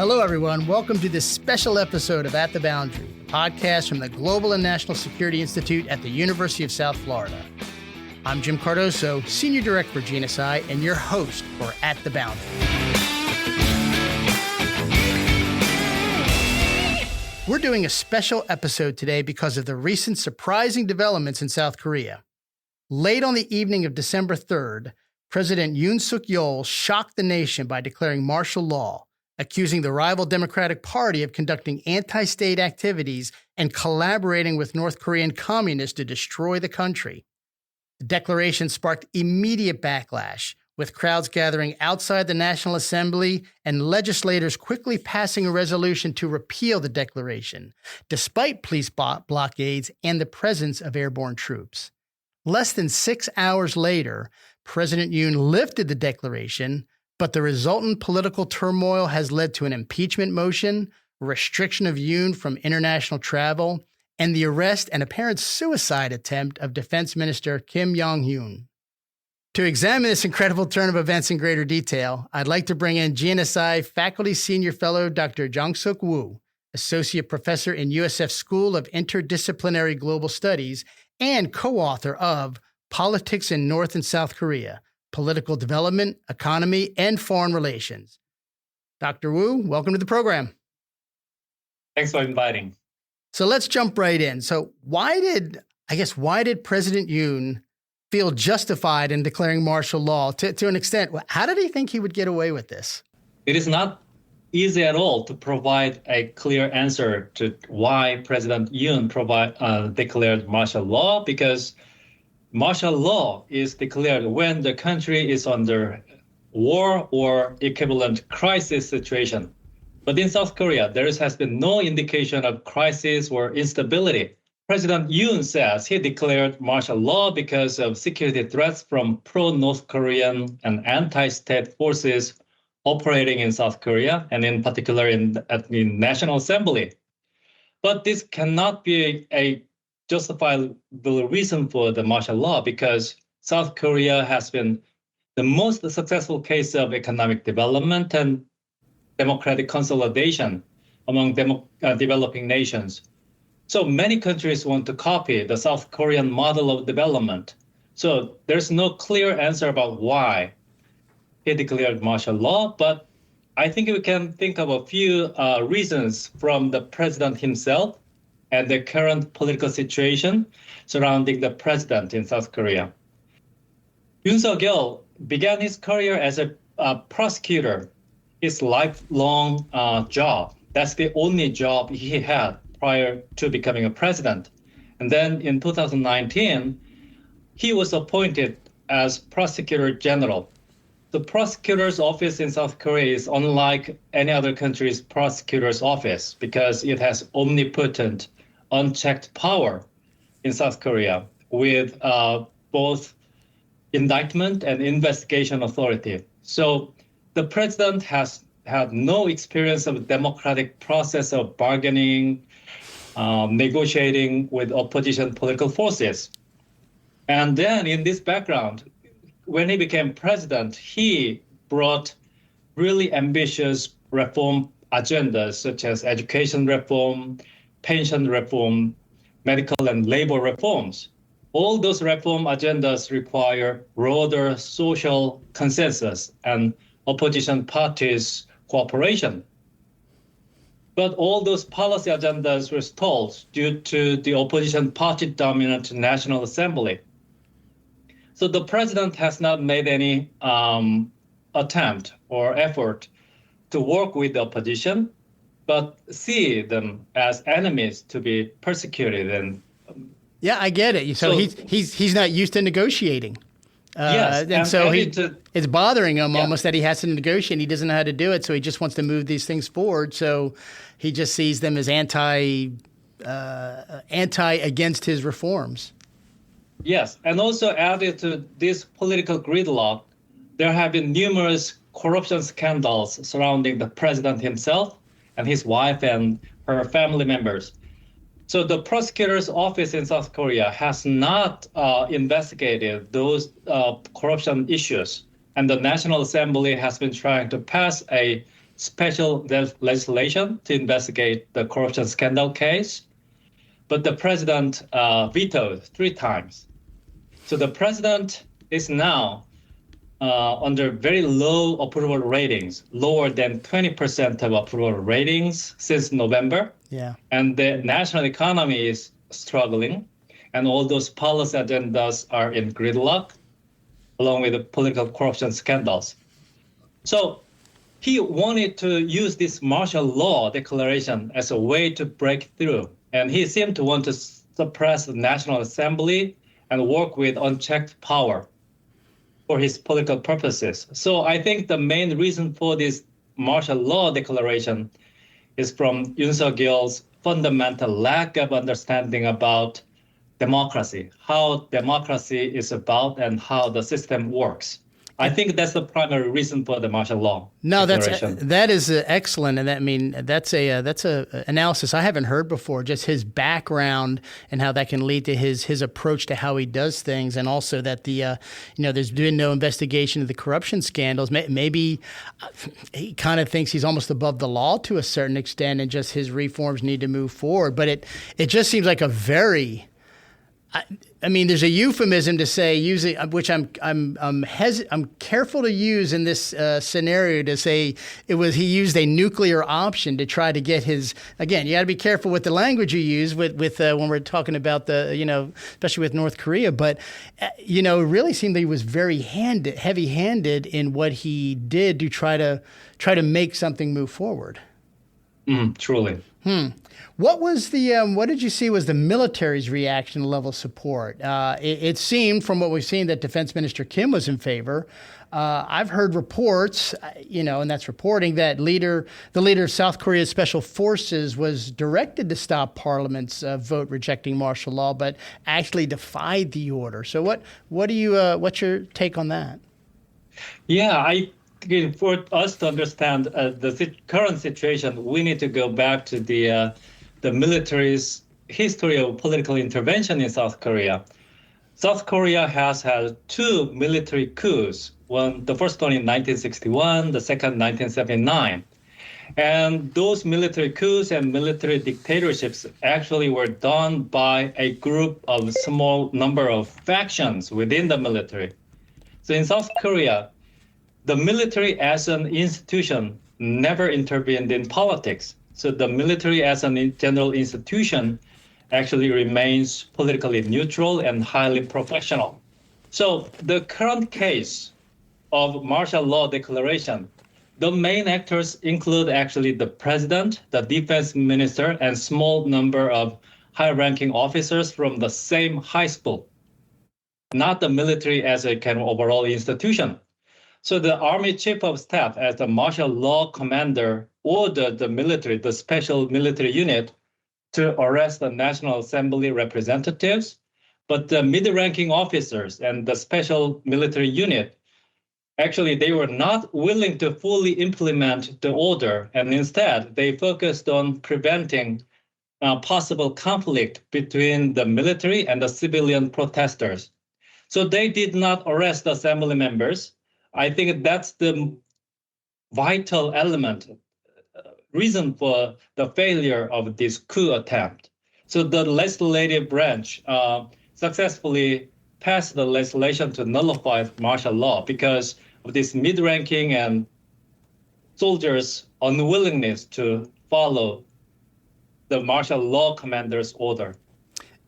Hello, everyone. Welcome to this special episode of At the Boundary, a podcast from the Global and National Security Institute at the University of South Florida. I'm Jim Cardoso, Senior Director for GNSI, and your host for At the Boundary. We're doing a special episode today because of the recent surprising developments in South Korea. Late on the evening of December 3rd, President Yoon Yeol shocked the nation by declaring martial law, accusing the rival Democratic Party of conducting anti-state activities and collaborating with North Korean communists to destroy the country. The declaration sparked immediate backlash, with crowds gathering outside the National Assembly and legislators quickly passing a resolution to repeal the declaration, despite police blockades and the presence of airborne troops. Less than 6 hours later, President Yoon lifted the declaration, but the resultant political turmoil has led to an impeachment motion, restriction of Yoon from international travel, and the arrest and apparent suicide attempt of Defense Minister Kim Yong-hyun. To examine this incredible turn of events in greater detail, I'd like to bring in GNSI Faculty Senior Fellow Dr. Jongseok Woo, Associate Professor in USF School of Interdisciplinary Global Studies and co-author of Politics in North and South Korea, Political Development, Economy, and Foreign Relations. Dr. Woo, welcome to the program. Thanks for inviting. So let's jump right in. So why did President Yoon feel justified in declaring martial law to an extent? How did he think he would get away with this? It is not easy at all to provide a clear answer to why President Yoon declared martial law, because martial law is declared when the country is under war or equivalent crisis situation. But in South Korea, there has been no indication of crisis or instability. President Yoon says he declared martial law because of security threats from pro-North Korean and anti-state forces operating in South Korea, and in particular at the National Assembly. But this cannot be a justifiable reason for the martial law, because South Korea has been the most successful case of economic development and democratic consolidation among developing nations. So many countries want to copy the South Korean model of development. So there's no clear answer about why he declared martial law, but I think we can think of a few reasons from the president himself and the current political situation surrounding the president in South Korea. Yoon Yeol began his career as a prosecutor, his lifelong job. That's the only job he had prior to becoming a president. And then in 2019, he was appointed as prosecutor general. The prosecutor's office in South Korea is unlike any other country's prosecutor's office because it has omnipotent, unchecked power in South Korea with both indictment and investigation authority. So the president has had no experience of democratic process of bargaining, negotiating with opposition political forces. And then in this background, when he became president, he brought really ambitious reform agendas such as education reform, pension reform, medical and labor reforms. All those reform agendas require broader social consensus and opposition parties' cooperation. But all those policy agendas were stalled due to the opposition party-dominant National Assembly. So the president has not made any attempt or effort to work with the opposition, but see them as enemies to be persecuted. And yeah, I get it. So he's not used to negotiating. Yes, and so it's bothering him almost that he has to negotiate. He doesn't know how to do it, so he just wants to move these things forward. So he just sees them as anti against his reforms. Yes, and also added to this political gridlock, there have been numerous corruption scandals surrounding the president himself and his wife and her family members. So the prosecutor's office in South Korea has not investigated those corruption issues. And the National Assembly has been trying to pass a special legislation to investigate the corruption scandal case, but the president vetoed 3 times. So the president is now under very low approval ratings, lower than 20% of approval ratings since November. Yeah. And the national economy is struggling, and all those policy agendas are in gridlock, along with the political corruption scandals. So he wanted to use this martial law declaration as a way to break through. And he seemed to want to suppress the National Assembly and work with unchecked power for his political purposes. So I think the main reason for this martial law declaration is from Yoon Suk-yeol's fundamental lack of understanding about democracy, how democracy is about and how the system works. I think that's the primary reason for the martial law declaration. That is excellent, and that's a analysis I haven't heard before. Just his background and how that can lead to his approach to how he does things, and also that there's been no investigation of the corruption scandals. Maybe he kind of thinks he's almost above the law to a certain extent, and just his reforms need to move forward. But it just seems like a very there's a euphemism to say using, which I'm careful to use in this scenario to say he used a nuclear option to try to get his. Again, you got to be careful with the language you use with when we're talking about especially with North Korea. But it really seemed that he was very heavy-handed in what he did to try to make something move forward. Truly. What was what did you see was the military's reaction level of support? It seemed from what we've seen that Defense Minister Kim was in favor. I've heard reports, and that's reporting that the leader of South Korea's special forces was directed to stop Parliament's vote rejecting martial law, but actually defied the order. So what's your take on that? Yeah, for us to understand the current situation, we need to go back to the military's history of political intervention in South Korea. South Korea has had 2 military coups. The first one in 1961, the second 1979. And those military coups and military dictatorships actually were done by a group of small number of factions within the military. So in South Korea, the military as an institution never intervened in politics. So the military as a general institution actually remains politically neutral and highly professional. So the current case of martial law declaration, the main actors include actually the president, the defense minister, and small number of high-ranking officers from the same high school, not the military as a kind of overall institution. So the Army Chief of Staff, as the martial law commander, ordered the military, the special military unit, to arrest the National Assembly representatives. But the mid-ranking officers and the special military unit, actually, they were not willing to fully implement the order. And instead, they focused on preventing possible conflict between the military and the civilian protesters. So they did not arrest the assembly members. I think that's the vital element, reason for the failure of this coup attempt. So the legislative branch successfully passed the legislation to nullify martial law because of this mid-ranking and soldiers' unwillingness to follow the martial law commander's order.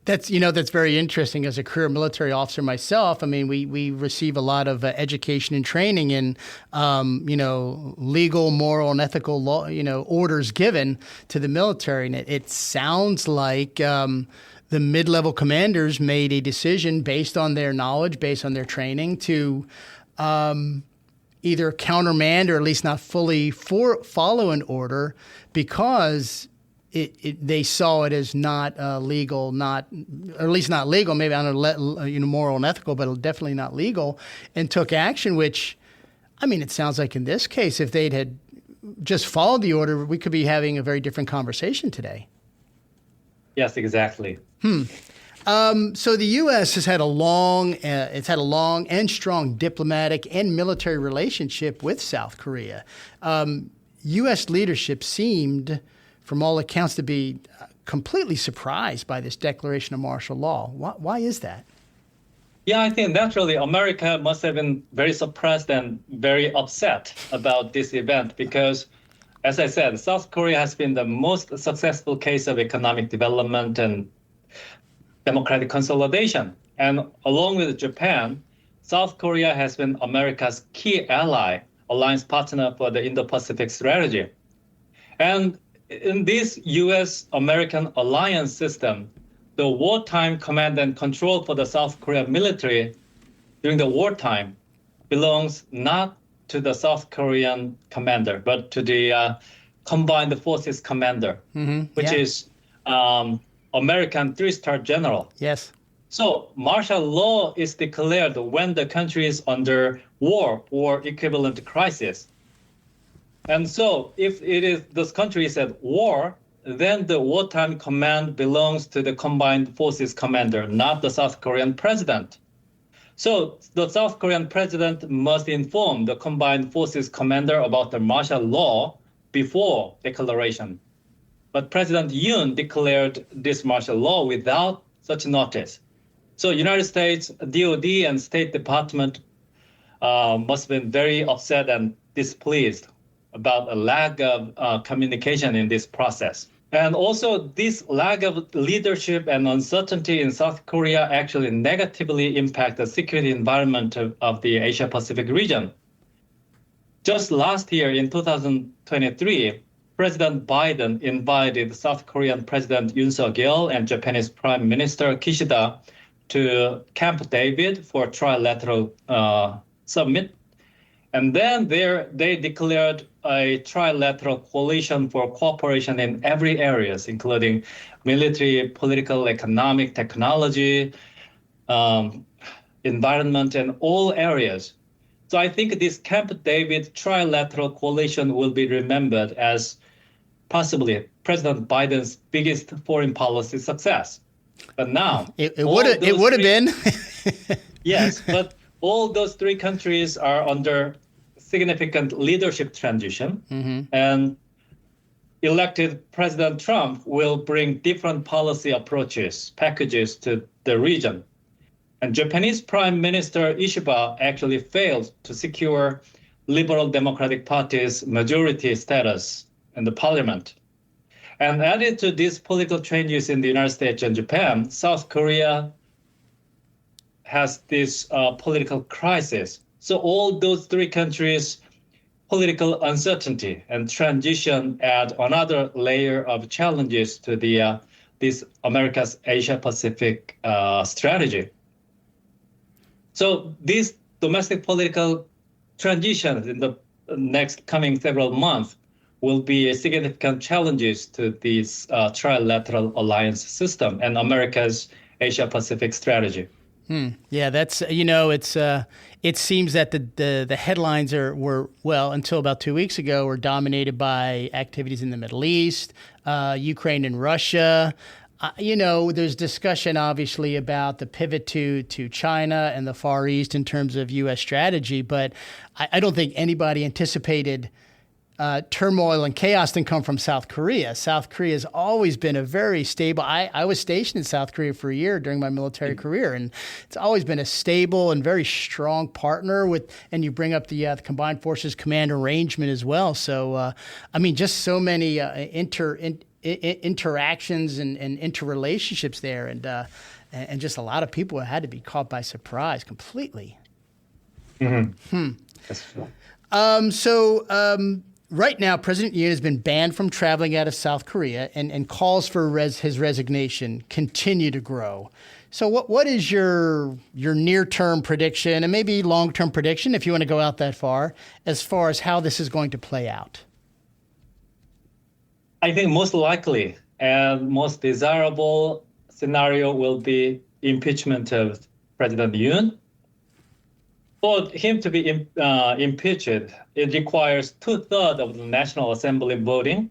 That's very interesting. As a career military officer myself, we receive a lot of education and training in, legal, moral, and ethical law, orders given to the military. And it sounds like the mid-level commanders made a decision based on their knowledge, based on their training, to either countermand or at least not fully follow an order because they saw it as not legal, or at least not legal, maybe on a moral and ethical, but definitely not legal, and took action, which, it sounds like in this case, if they'd had just followed the order, we could be having a very different conversation today. Yes, exactly. So the U.S. has had a long and strong diplomatic and military relationship with South Korea. U.S. leadership seemed, from all accounts, to be completely surprised by this declaration of martial law. Why is that? Yeah, I think naturally America must have been very suppressed and very upset about this event because, as I said, South Korea has been the most successful case of economic development and democratic consolidation. And along with Japan, South Korea has been America's key ally, alliance partner for the Indo-Pacific strategy. And in this U.S.-American alliance system, the wartime command and control for the South Korean military during the wartime belongs not to the South Korean commander, but to the Combined Forces commander, which is American three-star general. Yes. So martial law is declared when the country is under war or equivalent crisis. And so if this country is at war, then the wartime command belongs to the Combined Forces commander, not the South Korean president. So the South Korean president must inform the Combined Forces commander about the martial law before declaration. But President Yoon declared this martial law without such notice. So United States DOD and State Department must have been very upset and displeased about a lack of communication in this process. And also this lack of leadership and uncertainty in South Korea actually negatively impact the security environment of the Asia-Pacific region. Just last year in 2023, President Biden invited South Korean President Yoon Yeol and Japanese Prime Minister Kishida to Camp David for trilateral summit. And then they declared a trilateral coalition for cooperation in every areas, including military, political, economic, technology, environment, and all areas. So I think this Camp David trilateral coalition will be remembered as possibly President Biden's biggest foreign policy success. But now it would have been. Yes, but all those three countries are under significant leadership transition, and elected President Trump will bring different policy approaches, packages to the region. And Japanese Prime Minister Ishiba actually failed to secure Liberal Democratic Party's majority status in the parliament. And added to these political changes in the United States and Japan, South Korea has this political crisis. So all those three countries, political uncertainty and transition add another layer of challenges to this America's Asia-Pacific strategy. So these domestic political transitions in the next coming several months will be significant challenges to this trilateral alliance system and America's Asia-Pacific strategy. Yeah, that's it seems that the headlines were until about 2 weeks ago were dominated by activities in the Middle East, Ukraine and Russia. There's discussion obviously about the pivot to China and the Far East in terms of U.S. strategy, but I don't think anybody anticipated turmoil and chaos didn't come from South Korea. South Korea has always been a very stable. I was stationed in South Korea for a year during my military career, and it's always been a stable and very strong partner with. And you bring up the Combined Forces Command arrangement as well. So, just so many interactions and interrelationships there, and just a lot of people had to be caught by surprise completely. That's true. Right now, President Yoon has been banned from traveling out of South Korea, and calls for his resignation continue to grow. So what is your near-term prediction, and maybe long-term prediction, if you want to go out that far as how this is going to play out? I think most likely and most desirable scenario will be impeachment of President Yoon. For him to be impeached, it requires 2/3 of the National Assembly voting.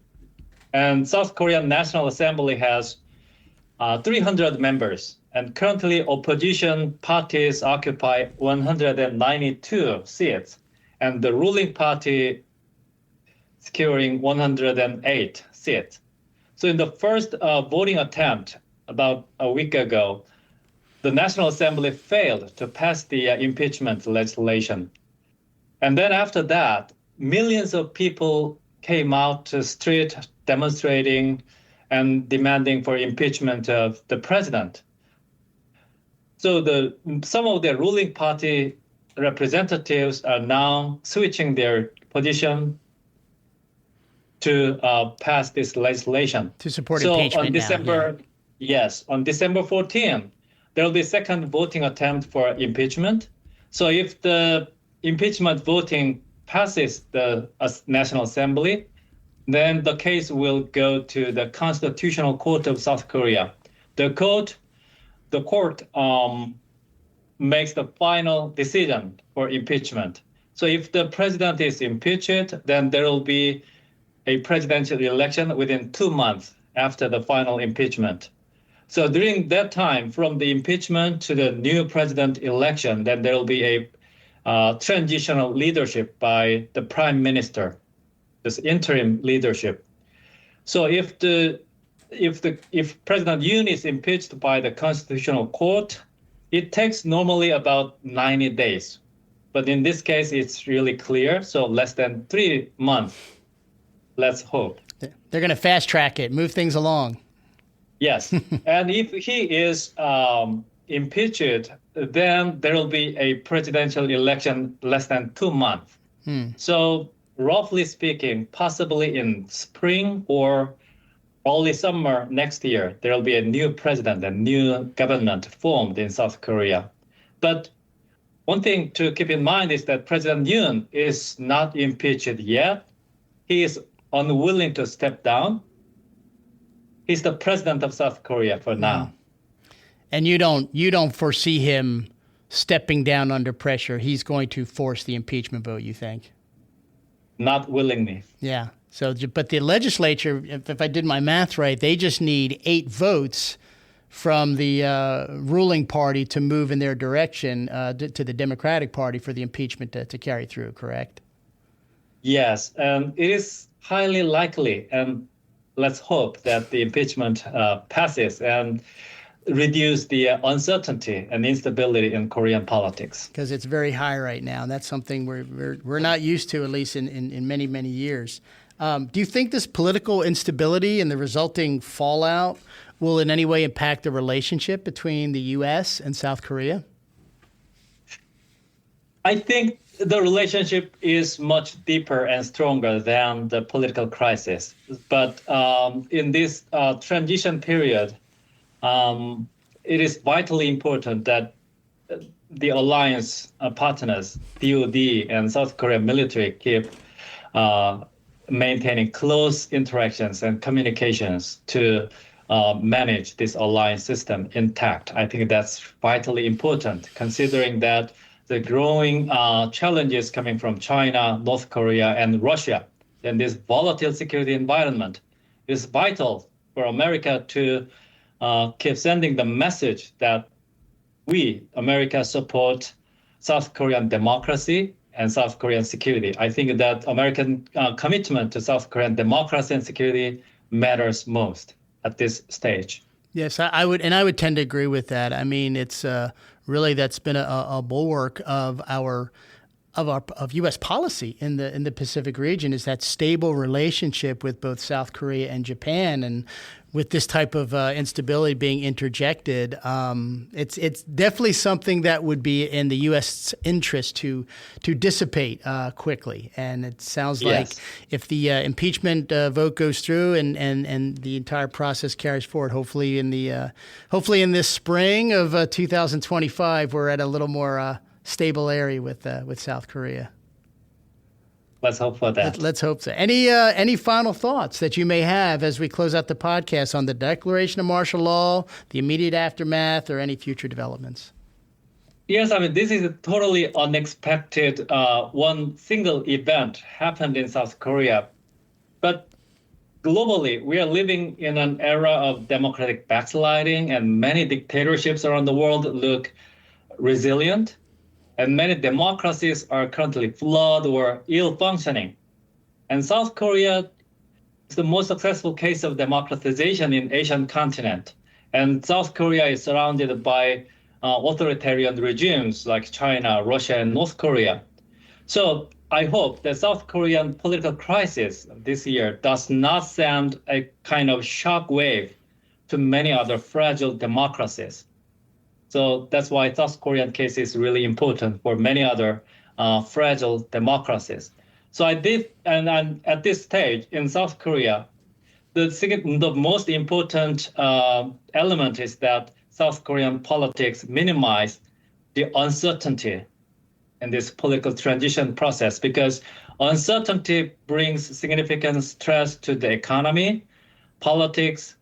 And South Korean National Assembly has 300 members. And currently, opposition parties occupy 192 seats. And the ruling party securing 108 seats. So in the first voting attempt about a week ago, the National Assembly failed to pass the impeachment legislation. And then after that, millions of people came out to the street demonstrating and demanding for impeachment of the president. So some of the ruling party representatives are now switching their position to pass this legislation. To support so impeachment on December, now. Yeah. Yes, on December 14th, there will be a second voting attempt for impeachment. So if the impeachment voting passes the National Assembly, then the case will go to the Constitutional Court of South Korea. The court makes the final decision for impeachment. So if the president is impeached, then there will be a presidential election within 2 months after the final impeachment. So during that time, from the impeachment to the new president election, then there will be a transitional leadership by the prime minister, this interim leadership. So if President Yoon is impeached by the Constitutional Court, it takes normally about 90 days. But in this case, it's really clear. So less than 3 months. Let's hope. They're going to fast track it, move things along. Yes. And if he is impeached, then there will be a presidential election less than 2 months. So roughly speaking, possibly in spring or early summer next year, there will be a new president, a new government formed in South Korea. But one thing to keep in mind is that President Yoon is not impeached yet. He is unwilling to step down. He's the president of South Korea for now. And you don't foresee him stepping down under pressure. He's going to force the impeachment vote, you think? Not willingly. Yeah. So, but the legislature, if I did my math right, they just need 8 votes from the ruling party to move in their direction to the Democratic Party for the impeachment to carry through, correct? Yes, and it is highly likely, and let's hope that the impeachment passes and reduce the uncertainty and instability in Korean politics. Because it's very high right now, and that's something we're not used to, at least in many, many years. Do you think this political instability and the resulting fallout will in any way impact the relationship between the U.S. and South Korea? I think the relationship is much deeper and stronger than the political crisis. But in this transition period, it is vitally important that the alliance partners, DoD and South Korean military, keep maintaining close interactions and communications to manage this alliance system intact. I think that's vitally important, considering that the growing challenges coming from China, North Korea, and Russia, and this volatile security environment is vital for America to keep sending the message that we, America, support South Korean democracy and South Korean security. I think that American commitment to South Korean democracy and security matters most at this stage. Yes, I would tend to agree with that. I mean, it's really that's been a bulwark of U.S. policy in the Pacific region, is that stable relationship with both South Korea and Japan. And with this type of instability being interjected, it's definitely something that would be in the U.S. interest to dissipate quickly. And it sounds like if the impeachment vote goes through and the entire process carries forward, hopefully in this spring of 2025, we're at a little more stable area with South Korea. Let's hope for that. Let's hope so. Any final thoughts that you may have as we close out the podcast on the declaration of martial law, the immediate aftermath, or any future developments? Yes, I mean, this is a totally unexpected one single event happened in South Korea. But globally, we are living in an era of democratic backsliding, and many dictatorships around the world look resilient. And many democracies are currently flawed or ill-functioning. And South Korea is the most successful case of democratization in Asian continent. And South Korea is surrounded by authoritarian regimes like China, Russia, and North Korea. So I hope the South Korean political crisis this year does not send a kind of shock wave to many other fragile democracies. So that's why South Korean case is really important for many other fragile democracies. So I did, and at this stage in South Korea, the most important element is that South Korean politics minimize the uncertainty in this political transition process, because uncertainty brings significant stress to the economy, politics,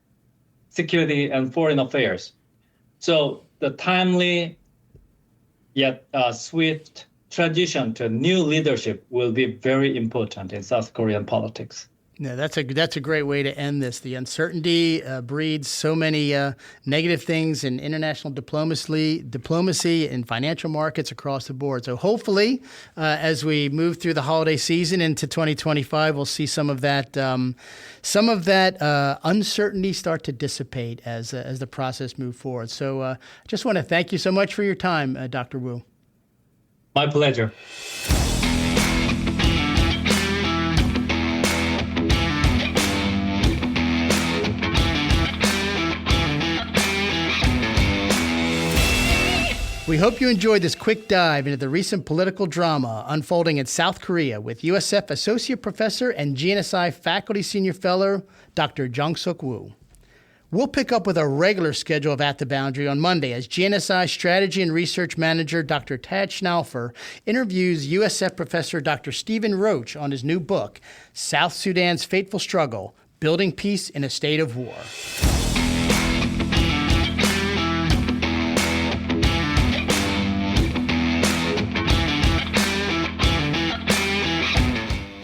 security, and foreign affairs. So the timely yet swift transition to new leadership will be very important in South Korean politics. No, that's a great way to end this. The uncertainty breeds so many negative things in international diplomacy and financial markets across the board. So hopefully, as we move through the holiday season into 2025, we'll see some of that uncertainty start to dissipate as the process moves forward. So I just want to thank you so much for your time, Dr. Woo. My pleasure. We hope you enjoyed this quick dive into the recent political drama unfolding in South Korea with USF Associate Professor and GNSI Faculty Senior Fellow, Dr. Jongseok Woo. We'll pick up with our regular schedule of At the Boundary on Monday as GNSI Strategy and Research Manager Dr. Tad Schnauffer interviews USF Professor Dr. Stephen Roach on his new book, South Sudan's Fateful Struggle, Building Peace in a State of War.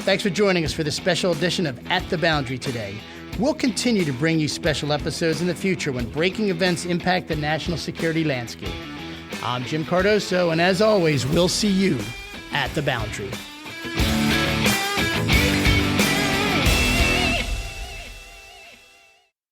Thanks for joining us for this special edition of At the Boundary today. We'll continue to bring you special episodes in the future when breaking events impact the national security landscape. I'm Jim Cardoso, and as always, we'll see you at the Boundary.